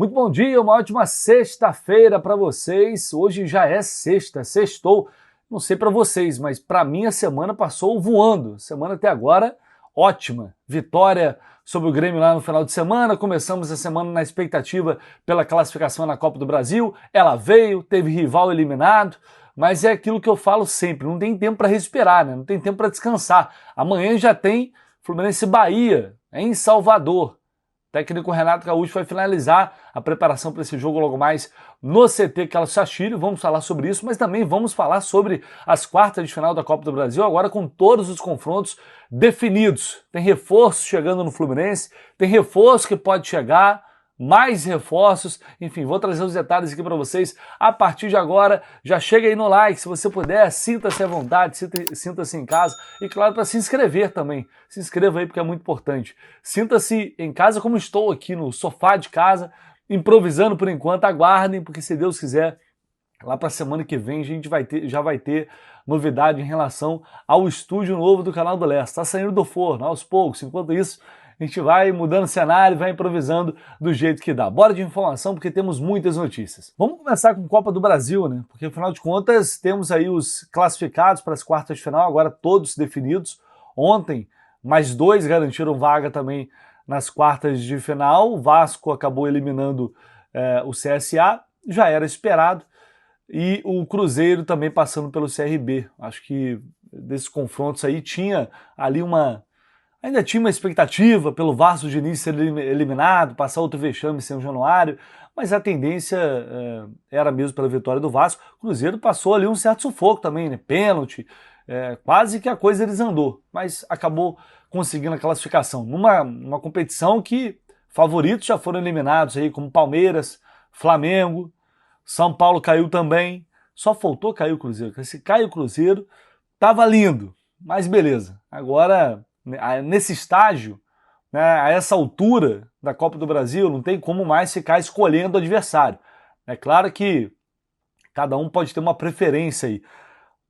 Muito bom dia, uma ótima sexta-feira para vocês. Hoje já é sexta, sextou. Não sei para vocês, mas para mim a semana passou voando. Semana até agora ótima. Vitória sobre o Grêmio lá no final de semana. Começamos a semana na expectativa pela classificação na Copa do Brasil. Ela veio, teve rival eliminado, mas é aquilo que eu falo sempre, não tem tempo para respirar, né? Não tem tempo para descansar. Amanhã já tem Fluminense e Bahia, em Salvador. O técnico Renato Gaúcho vai finalizar a preparação para esse jogo logo mais no CT Carlos Sachilho. Vamos falar sobre isso, mas também vamos falar sobre as quartas de final da Copa do Brasil, agora com todos os confrontos definidos. Tem reforço chegando no Fluminense, tem reforço que pode chegar, mais reforços, enfim, vou trazer os detalhes aqui para vocês a partir de agora. Já chega aí no like, se você puder, sinta-se à vontade, sinta-se em casa e claro, para se inscrever também, se inscreva aí porque é muito importante. Sinta-se em casa como estou aqui no sofá de casa, improvisando por enquanto, aguardem, porque se Deus quiser, lá para a semana que vem a gente já vai ter novidade em relação ao estúdio novo do Canal do Leste. Está saindo do forno aos poucos, enquanto isso a gente vai mudando o cenário, vai improvisando do jeito que dá. Bora de informação, porque temos muitas notícias. Vamos começar com Copa do Brasil, né? Porque, afinal de contas, temos aí os classificados para as quartas de final, agora todos definidos. Ontem, mais dois garantiram vaga também nas quartas de final. O Vasco acabou eliminando o CSA, já era esperado. E o Cruzeiro também passando pelo CRB. Acho que desses confrontos aí tinha ali ainda tinha uma expectativa pelo Vasco Diniz ser eliminado, passar outro vexame em São Januário, mas a tendência era mesmo pela vitória do Vasco. O Cruzeiro passou ali um certo sufoco também, né? Pênalti, quase que a coisa desandou, mas acabou conseguindo a classificação. Numa competição que favoritos já foram eliminados aí, como Palmeiras, Flamengo, São Paulo caiu também, só faltou cair o Cruzeiro. Se cai o Cruzeiro, tava lindo, mas beleza. Agora, nesse estágio, né, a essa altura da Copa do Brasil, não tem como mais ficar escolhendo o adversário. É claro que cada um pode ter uma preferência aí.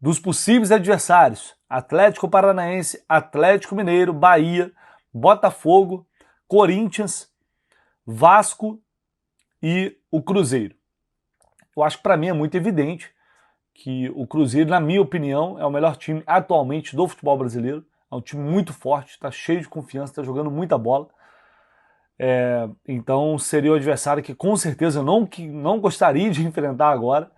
Dos possíveis adversários, Atlético Paranaense, Atlético Mineiro, Bahia, Botafogo, Corinthians, Vasco e o Cruzeiro. Eu acho que para mim é muito evidente que o Cruzeiro, na minha opinião, é o melhor time atualmente do futebol brasileiro. É um time muito forte, está cheio de confiança, está jogando muita bola. Então seria o adversário que com certeza eu não gostaria de enfrentar agora.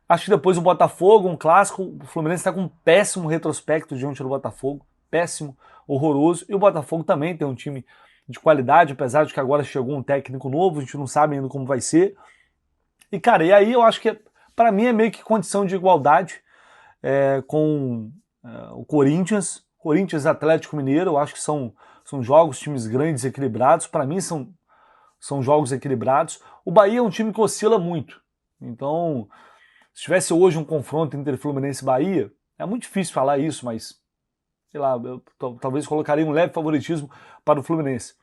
Acho que depois o Botafogo, um clássico, o Fluminense está com um péssimo retrospecto diante do Botafogo, péssimo, horroroso. E o Botafogo também tem um time de qualidade, apesar de que agora chegou um técnico novo, a gente não sabe ainda como vai ser. E cara, e aí eu acho que para mim é meio que condição de igualdade com o Corinthians e Atlético Mineiro. Eu acho que são jogos, times grandes, equilibrados. Para mim são jogos equilibrados. O Bahia é um time que oscila muito. Então, se tivesse hoje um confronto entre Fluminense e Bahia, é muito difícil falar isso, mas, sei lá, eu talvez colocaria um leve favoritismo para o Fluminense.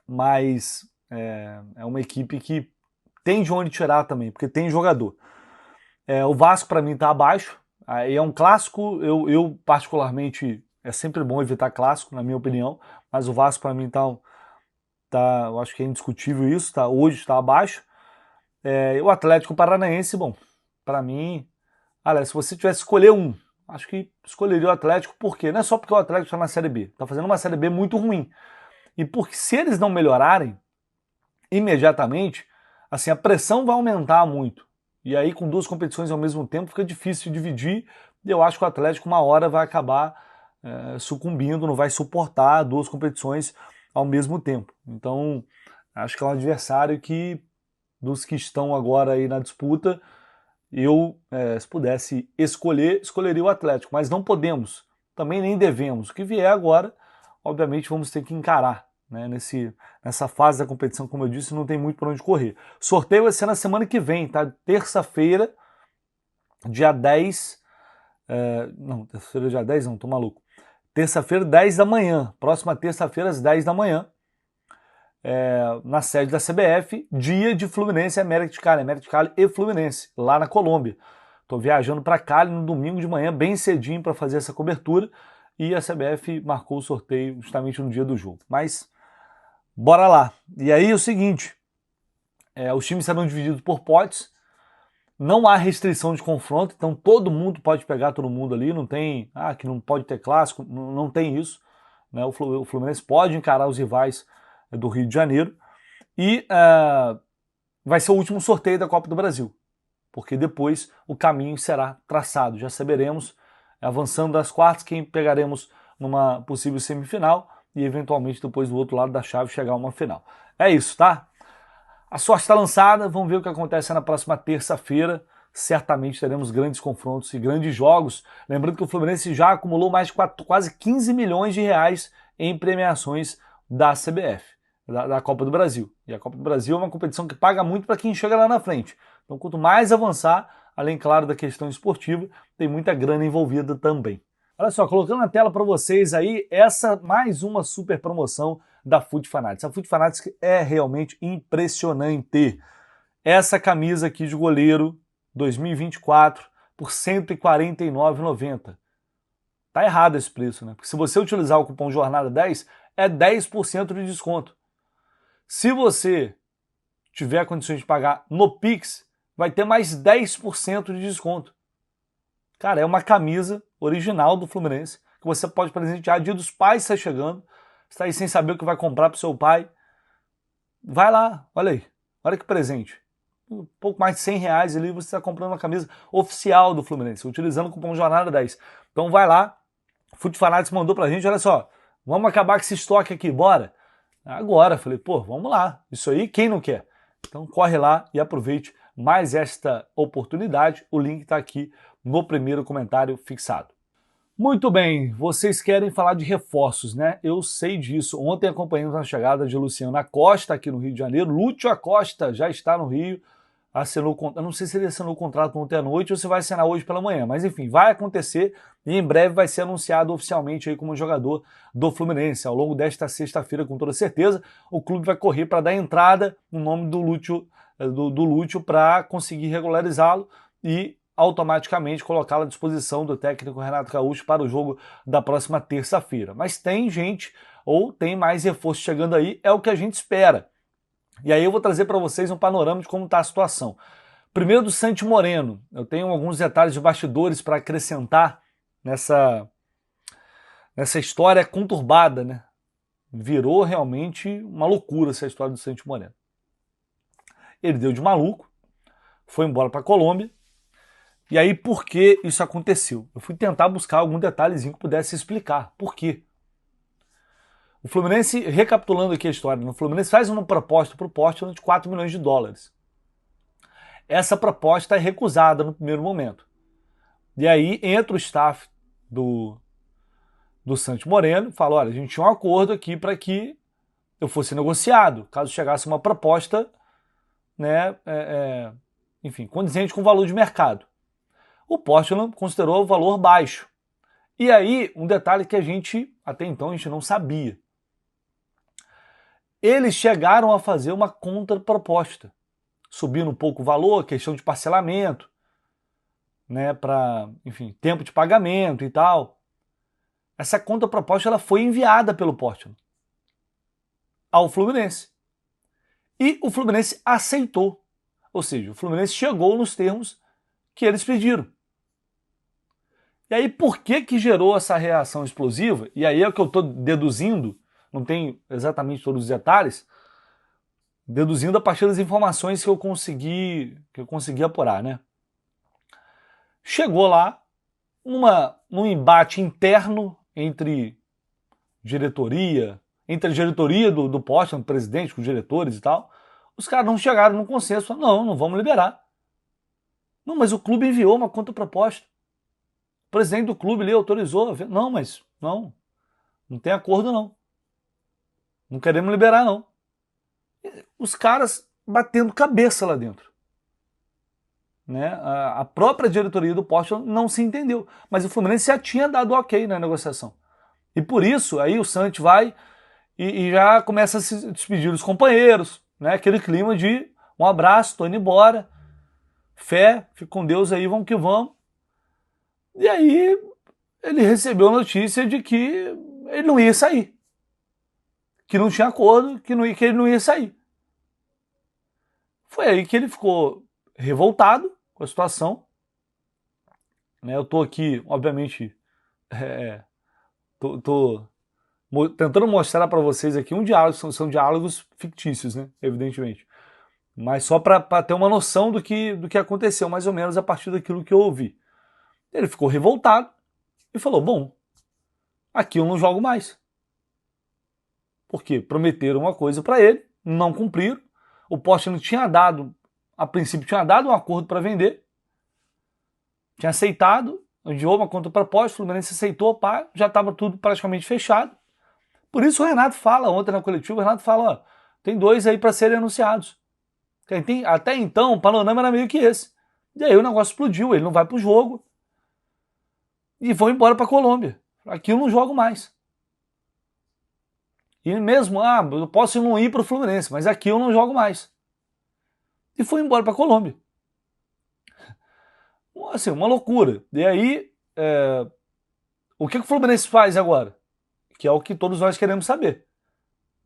Mas é uma equipe que tem de onde tirar também, porque tem jogador. O Vasco, para mim, está abaixo. Aí é um clássico, eu particularmente, é sempre bom evitar clássico, na minha opinião, mas o Vasco para mim eu acho que é indiscutível isso, hoje está abaixo. O Atlético Paranaense, bom, para mim, aliás, se você tivesse que escolher um, acho que escolheria o Atlético, por quê? Não é só porque o Atlético está na Série B, está fazendo uma Série B muito ruim, e porque se eles não melhorarem imediatamente, assim, a pressão vai aumentar muito. E aí, com duas competições ao mesmo tempo, fica difícil de dividir. E eu acho que o Atlético, uma hora, vai acabar sucumbindo, não vai suportar duas competições ao mesmo tempo. Então, acho que é um adversário que, dos que estão agora aí na disputa, eu, se pudesse escolher, escolheria o Atlético. Mas não podemos, também nem devemos. O que vier agora, obviamente, vamos ter que encarar. Né, nessa fase da competição, como eu disse, não tem muito para onde correr. Sorteio vai ser na semana que vem, tá? Terça-feira, dia 10. Não, terça-feira, dia 10, não, tô maluco. Terça-feira, 10 da manhã. Próxima terça-feira, às 10 da manhã. Na sede da CBF, dia de Fluminense e América de Cali e Fluminense, lá na Colômbia. Tô viajando para Cali no domingo de manhã, bem cedinho, para fazer essa cobertura. E a CBF marcou o sorteio justamente no dia do jogo. Mas bora lá. E aí é o seguinte, os times serão divididos por potes, não há restrição de confronto, então todo mundo pode pegar todo mundo ali, não tem, que não pode ter clássico, não tem isso, né? O Fluminense pode encarar os rivais do Rio de Janeiro e vai ser o último sorteio da Copa do Brasil, porque depois o caminho será traçado, já saberemos, avançando das quartas, quem pegaremos numa possível semifinal e eventualmente depois do outro lado da chave chegar a uma final. É isso, tá? A sorte está lançada, vamos ver o que acontece na próxima terça-feira. Certamente teremos grandes confrontos e grandes jogos. Lembrando que o Fluminense já acumulou mais de quase 15 milhões de reais em premiações da CBF, da Copa do Brasil. E a Copa do Brasil é uma competição que paga muito para quem chega lá na frente. Então, quanto mais avançar, além, claro, da questão esportiva, tem muita grana envolvida também. Olha só, colocando na tela para vocês aí, mais uma super promoção da Foot Fanatics. A Foot Fanatics é realmente impressionante. Essa camisa aqui de goleiro 2024 por R$ 149,90. Tá errado esse preço, né? Porque se você utilizar o cupom Jornada 10, é 10% de desconto. Se você tiver condições de pagar no Pix, vai ter mais 10% de desconto. Cara, é uma camisa original do Fluminense que você pode presentear. Dia dos Pais está chegando. Você está aí sem saber o que vai comprar para o seu pai. Vai lá, olha aí. Olha que presente. Um pouco mais de R$ 100 ali você está comprando uma camisa oficial do Fluminense, utilizando o cupom Jornada 10. Então vai lá. O Foot Fanatics mandou pra gente, olha só. Vamos acabar com esse estoque aqui, bora? Agora, falei, pô, vamos lá. Isso aí, quem não quer? Então corre lá e aproveite mais esta oportunidade. O link está aqui no primeiro comentário fixado. Muito bem, vocês querem falar de reforços, né? Eu sei disso. Ontem acompanhamos a chegada de Luciano Acosta aqui no Rio de Janeiro. Lúcio Acosta já está no Rio, assinou, eu não sei se ele assinou o contrato ontem à noite ou se vai assinar hoje pela manhã, mas enfim, vai acontecer e em breve vai ser anunciado oficialmente aí como jogador do Fluminense. Ao longo desta sexta-feira, com toda certeza, o clube vai correr para dar entrada no nome do Lúcio para conseguir regularizá-lo e automaticamente colocá-lo à disposição do técnico Renato Gaúcho para o jogo da próxima terça-feira. Mas tem gente, ou tem mais reforço chegando aí, é o que a gente espera. E aí eu vou trazer para vocês um panorama de como está a situação. Primeiro do Santi Moreno, eu tenho alguns detalhes de bastidores para acrescentar nessa história conturbada, né? Virou realmente uma loucura essa história do Santi Moreno. Ele deu de maluco, foi embora para a Colômbia. E aí, por que isso aconteceu? Eu fui tentar buscar algum detalhezinho que pudesse explicar por quê. O Fluminense, recapitulando aqui a história, o Fluminense faz uma proposta para o Portland de 4 milhões de dólares. Essa proposta é recusada no primeiro momento. E aí entra o staff do Santi Moreno e fala, olha, a gente tinha um acordo aqui para que eu fosse negociado, caso chegasse uma proposta, né, enfim, condizente com o valor de mercado. O Portland considerou o valor baixo. E aí, um detalhe que até então, a gente não sabia. Eles chegaram a fazer uma contraproposta, subindo um pouco o valor, questão de parcelamento, né, para, enfim, tempo de pagamento e tal. Essa contraproposta ela foi enviada pelo Portland ao Fluminense. E o Fluminense aceitou. Ou seja, o Fluminense chegou nos termos que eles pediram. E aí, por que gerou essa reação explosiva? E aí é o que eu estou deduzindo, não tenho exatamente todos os detalhes, deduzindo a partir das informações que eu consegui apurar, né? Chegou lá num embate interno entre a diretoria do Portland, presidente, com os diretores e tal. Os caras não chegaram num consenso, não vamos liberar. Não, mas o clube enviou uma contraproposta. O presidente do clube ali autorizou. Não, mas não tem acordo não. Não queremos liberar não. Os caras batendo cabeça lá dentro. Né? A própria diretoria do Portland não se entendeu. Mas o Fluminense já tinha dado ok na negociação. E por isso, aí o Santi vai e já começa a se despedir dos companheiros. Né? Aquele clima de um abraço, tô indo embora. Fé, fica com Deus aí, vamos que vamos. E aí ele recebeu a notícia de que ele não ia sair. Que não tinha acordo, que ele não ia sair. Foi aí que ele ficou revoltado com a situação. Né, eu tô aqui, obviamente, tô tentando mostrar para vocês aqui um diálogo, são diálogos fictícios, né, evidentemente. Mas só para ter uma noção do que aconteceu, mais ou menos, a partir daquilo que eu ouvi. Ele ficou revoltado e falou, bom, aqui eu não jogo mais. Porque prometeram uma coisa para ele, não cumpriram. O Porsche não tinha dado, a princípio tinha dado um acordo para vender, tinha aceitado, enviou uma contraproposta, o Fluminense aceitou, pá, já estava tudo praticamente fechado. Por isso o Renato fala, ontem na coletiva, o Renato fala, ó, tem 2 aí para serem anunciados. Até então o panorama era meio que esse. E aí o negócio explodiu, ele não vai pro jogo. E vão embora pra Colômbia. Aqui eu não jogo mais. E mesmo, eu posso não ir pro Fluminense, mas aqui eu não jogo mais. E foi embora pra Colômbia. Assim, uma loucura. E aí, o que o Fluminense faz agora? Que é o que todos nós queremos saber.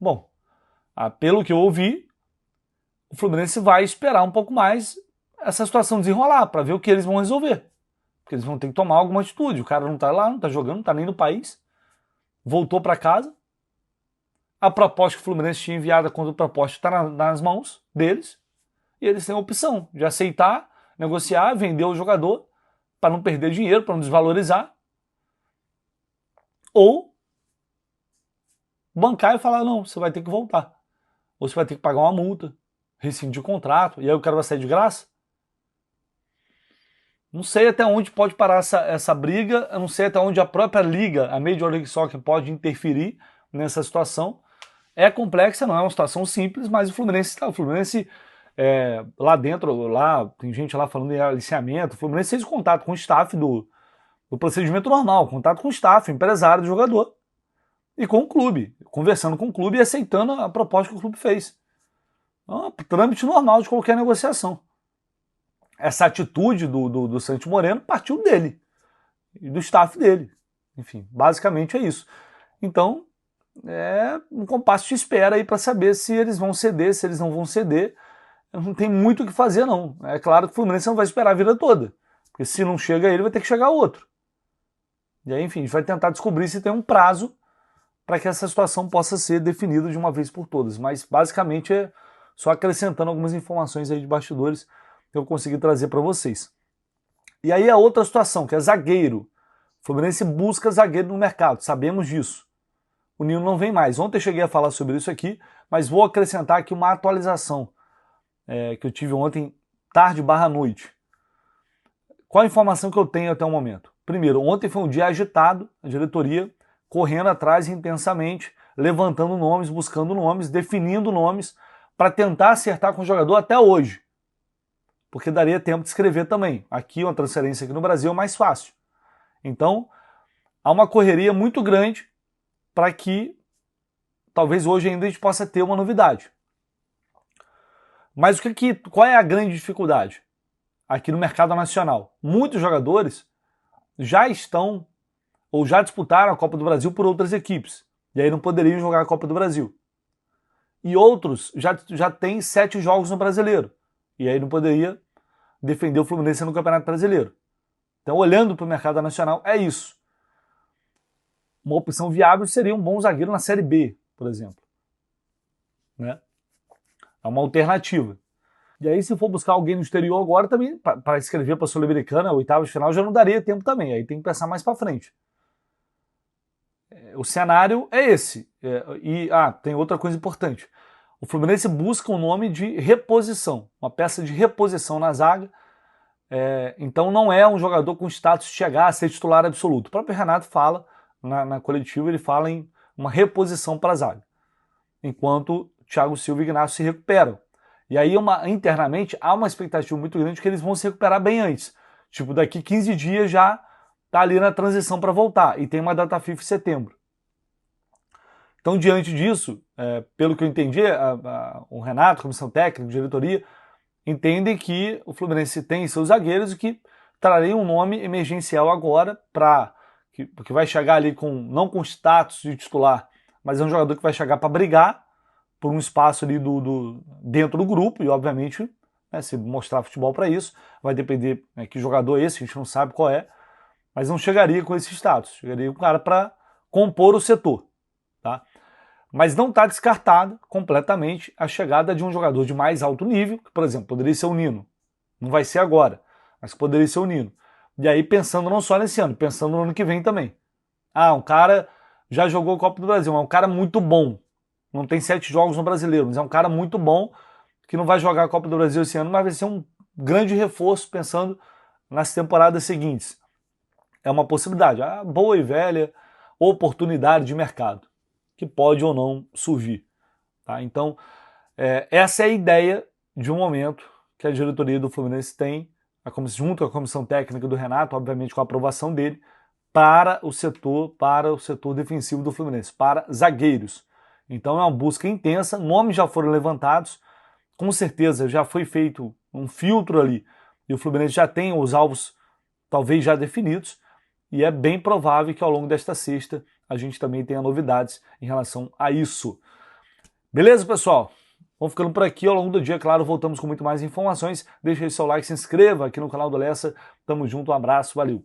Bom, pelo que eu ouvi, o Fluminense vai esperar um pouco mais essa situação desenrolar, para ver o que eles vão resolver. Porque eles vão ter que tomar alguma atitude. O cara não tá lá, não tá jogando, não tá nem no país. Voltou para casa. A proposta que o Fluminense tinha enviado contra a proposta está nas mãos deles. E eles têm a opção de aceitar, negociar, vender o jogador para não perder dinheiro, para não desvalorizar. Ou bancar e falar, não, você vai ter que voltar. Ou você vai ter que pagar uma multa, rescindir o contrato, e aí o cara vai sair de graça. Não sei até onde pode parar essa briga, eu não sei até onde a própria liga, a Major League Soccer, pode interferir nessa situação. É complexa, não é uma situação simples, mas o Fluminense lá dentro, lá tem gente lá falando em aliciamento, o Fluminense fez contato com o staff do procedimento normal, contato com o staff, empresário do jogador, e com o clube, conversando com o clube e aceitando a proposta que o clube fez. É um trâmite normal de qualquer negociação. Essa atitude do Santos Moreno partiu dele e do staff dele. Enfim, basicamente é isso. Então, é um compasso de espera aí para saber se eles vão ceder, se eles não vão ceder. Não tem muito o que fazer, não. É claro que o Fluminense não vai esperar a vida toda, porque se não chega ele, vai ter que chegar outro. E aí, enfim, a gente vai tentar descobrir se tem um prazo para que essa situação possa ser definida de uma vez por todas. Mas, basicamente, é só acrescentando algumas informações aí de bastidores que eu consegui trazer para vocês. E aí a outra situação, que é zagueiro. O Fluminense busca zagueiro no mercado, sabemos disso. O Nino não vem mais. Ontem eu cheguei a falar sobre isso aqui, mas vou acrescentar aqui uma atualização que eu tive ontem, tarde/noite. Qual a informação que eu tenho até o momento? Primeiro, ontem foi um dia agitado, a diretoria correndo atrás intensamente, levantando nomes, buscando nomes, definindo nomes, para tentar acertar com o jogador até hoje. Porque daria tempo de escrever também. Aqui, uma transferência aqui no Brasil é mais fácil. Então, há uma correria muito grande para que talvez hoje ainda a gente possa ter uma novidade. Mas qual é a grande dificuldade aqui no mercado nacional? Muitos jogadores já estão ou já disputaram a Copa do Brasil por outras equipes. E aí não poderiam jogar a Copa do Brasil. E outros já têm 7 jogos no Brasileiro. E aí não poderia defender o Fluminense no Campeonato Brasileiro. Então, olhando para o mercado nacional, é isso. Uma opção viável seria um bom zagueiro na Série B, por exemplo. Né? É uma alternativa. E aí, se for buscar alguém no exterior agora, também, para escrever para a Sul-Americana, oitava de final, já não daria tempo também. Aí tem que pensar mais para frente. O cenário é esse. Tem outra coisa importante. O Fluminense busca um nome de reposição, uma peça de reposição na zaga. Então não é um jogador com status de chegar a ser titular absoluto. O próprio Renato fala, na coletiva, ele fala em uma reposição para a zaga. Enquanto Thiago Silva e Ignacio se recuperam. E aí, internamente, há uma expectativa muito grande que eles vão se recuperar bem antes. Tipo, daqui 15 dias já tá ali na transição para voltar. E tem uma data FIFA em setembro. Então, diante disso, pelo que eu entendi, o Renato, a comissão técnica, a diretoria, entendem que o Fluminense tem seus zagueiros e que trarem um nome emergencial agora porque vai chegar ali não com status de titular, mas é um jogador que vai chegar para brigar por um espaço ali dentro do grupo e, obviamente, né, se mostrar futebol para isso, vai depender, né, que jogador é esse, a gente não sabe qual é, mas não chegaria com esse status, chegaria um cara para compor o setor, tá? Mas não está descartada completamente a chegada de um jogador de mais alto nível, que, por exemplo, poderia ser o Nino, não vai ser agora, mas poderia ser o Nino. E aí pensando não só nesse ano, pensando no ano que vem também. Ah, um cara já jogou a Copa do Brasil, é um cara muito bom, não tem 7 jogos no Brasileiro, mas é um cara muito bom que não vai jogar a Copa do Brasil esse ano, mas vai ser um grande reforço pensando nas temporadas seguintes. É uma possibilidade, a boa e velha oportunidade de mercado, que pode ou não surgir. Tá? Então, essa é a ideia de um momento que a diretoria do Fluminense tem, junto com a comissão técnica do Renato, obviamente com a aprovação dele, para o setor defensivo do Fluminense, para zagueiros. Então é uma busca intensa, nomes já foram levantados, com certeza já foi feito um filtro ali, e o Fluminense já tem os alvos talvez já definidos, e é bem provável que ao longo desta sexta a gente também tenha novidades em relação a isso. Beleza, pessoal? Vamos ficando por aqui. Ao longo do dia, claro, voltamos com muito mais informações. Deixa aí seu like, se inscreva aqui no canal do Lessa. Tamo junto, um abraço, valeu!